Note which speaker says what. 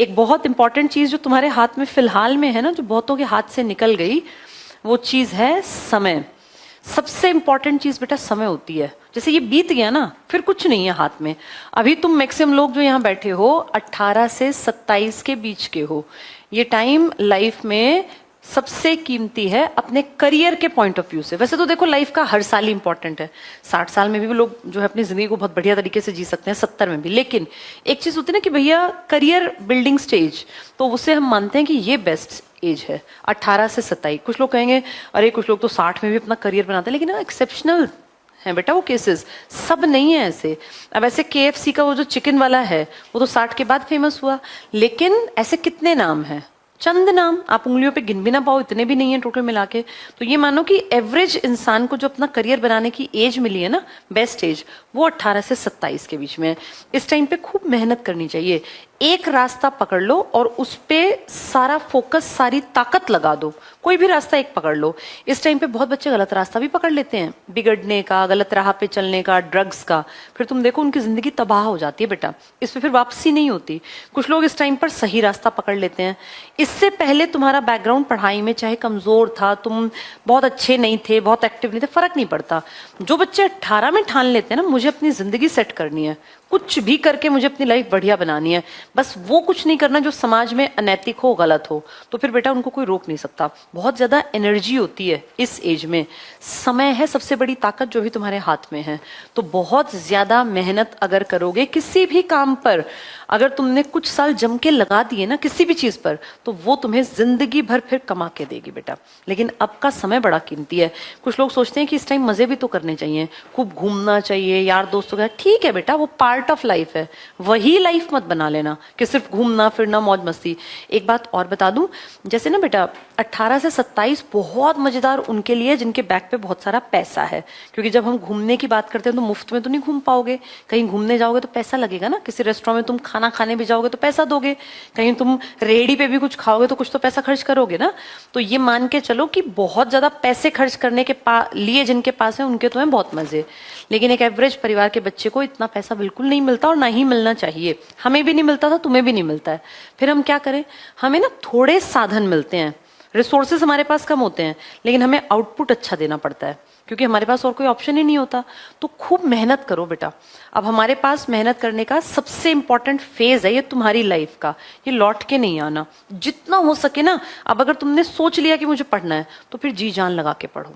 Speaker 1: एक बहुत इंपॉर्टेंट चीज जो तुम्हारे हाथ में फिलहाल में है ना, जो बहुतों के हाथ से निकल गई, वो चीज है समय। सबसे इंपॉर्टेंट चीज बेटा समय होती है। जैसे ये बीत गया ना, फिर कुछ नहीं है हाथ में। अभी तुम मैक्सिमम लोग जो यहाँ बैठे हो 18 से 27 के बीच के हो। ये टाइम लाइफ में सबसे कीमती है अपने करियर के पॉइंट ऑफ व्यू से। वैसे तो देखो लाइफ का हर साल ही इंपॉर्टेंट है। 60 साल में भी लोग जो है अपनी जिंदगी को बहुत बढ़िया तरीके से जी सकते हैं, 70 में भी। लेकिन एक चीज होती है ना कि भैया करियर बिल्डिंग स्टेज, तो उससे हम मानते हैं कि ये बेस्ट एज है 18 से 27। कुछ लोग कहेंगे अरे कुछ लोग तो 60 में भी अपना करियर बनाते हैं, लेकिन एक्सेप्शनल है बेटा वो केसेस, सब नहीं है ऐसे। अब ऐसे KFC का वो जो चिकन वाला है वो तो 60 के बाद फेमस हुआ, लेकिन ऐसे कितने नाम हैं, चंद नाम, आप उंगलियों पे गिन भी ना पाओ, इतने भी नहीं है टोटल मिला के। तो ये मानो कि एवरेज इंसान को जो अपना करियर बनाने की एज मिली है ना, बेस्ट एज, वो 18 से 27 के बीच में है। इस टाइम पे खूब मेहनत करनी चाहिए। एक रास्ता पकड़ लो और उस पे सारा फोकस, सारी ताकत लगा दो। कोई भी रास्ता एक पकड़ लो। इस टाइम पे बहुत बच्चे गलत रास्ता भी पकड़ लेते हैं, बिगड़ने का, गलत राह पे चलने का, ड्रग्स का। फिर तुम देखो उनकी जिंदगी तबाह हो जाती है बेटा, इस पे फिर वापसी नहीं होती। कुछ लोग इस टाइम पर सही रास्ता पकड़ लेते हैं। इससे पहले तुम्हारा बैकग्राउंड पढ़ाई में चाहे कमजोर था, तुम बहुत अच्छे नहीं थे, बहुत एक्टिव नहीं थे, फर्क नहीं पड़ता। जो बच्चे 18 में ठान लेते हैं ना मुझे अपनी जिंदगी सेट करनी है, कुछ भी करके मुझे अपनी लाइफ बढ़िया बनानी है, बस वो कुछ नहीं करना जो समाज में अनैतिक हो, गलत हो, तो फिर बेटा उनको कोई रोक नहीं सकता। बहुत ज्यादा एनर्जी होती है इस एज में। समय है सबसे बड़ी ताकत जो भी तुम्हारे हाथ में है। तो बहुत ज्यादा मेहनत अगर करोगे किसी भी काम पर, अगर तुमने कुछ साल जम के लगा दिए ना किसी भी चीज पर, तो वो तुम्हें जिंदगी भर फिर कमा के देगी बेटा। लेकिन अब का समय बड़ा कीमती है। कुछ लोग सोचते हैं कि इस टाइम मजे भी तो करने चाहिए, खूब घूमना चाहिए यार दोस्तों के साथ। ठीक है बेटा, वो पार्ट ऑफ लाइफ है, वही लाइफ मत बना लेना कि सिर्फ घूमना फिरना मौज मस्ती। एक बात और बता दूं, जैसे ना बेटा 18 से 27 बहुत मजेदार उनके लिए जिनके बैक पे बहुत सारा पैसा है। क्योंकि जब हम घूमने की बात करते हैं तो मुफ्त में तो नहीं घूम पाओगे, कहीं घूमने जाओगे तो पैसा लगेगा ना। किसी रेस्टोरेंट में तुम खाना खाने भी जाओगे तो पैसा दोगे, कहीं तुम रेहड़ी पे भी कुछ खाओगे तो कुछ तो पैसा खर्च करोगे ना। तो ये मान के चलो कि बहुत ज्यादा पैसे खर्च करने के लिए जिनके पास है उनके तो हैं बहुत मजे। लेकिन एक एवरेज परिवार के बच्चे को इतना पैसा बिल्कुल नहीं मिलता और ना ही मिलना चाहिए। हमें भी नहीं मिलता था, तुम्हें भी नहीं मिलता है। फिर हम क्या करें, हमें ना थोड़े साधन मिलते हैं, रिसोर्सेस हमारे पास कम होते हैं, लेकिन हमें आउटपुट अच्छा देना पड़ता है क्योंकि हमारे पास और कोई ऑप्शन ही नहीं होता। तो खूब मेहनत करो बेटा। अब हमारे पास मेहनत करने का सबसे इंपॉर्टेंट फेज है ये तुम्हारी लाइफ का, ये लौट के नहीं आना। जितना हो सके ना, अब अगर तुमने सोच लिया कि मुझे पढ़ना है तो फिर जी जान लगा के पढ़ो।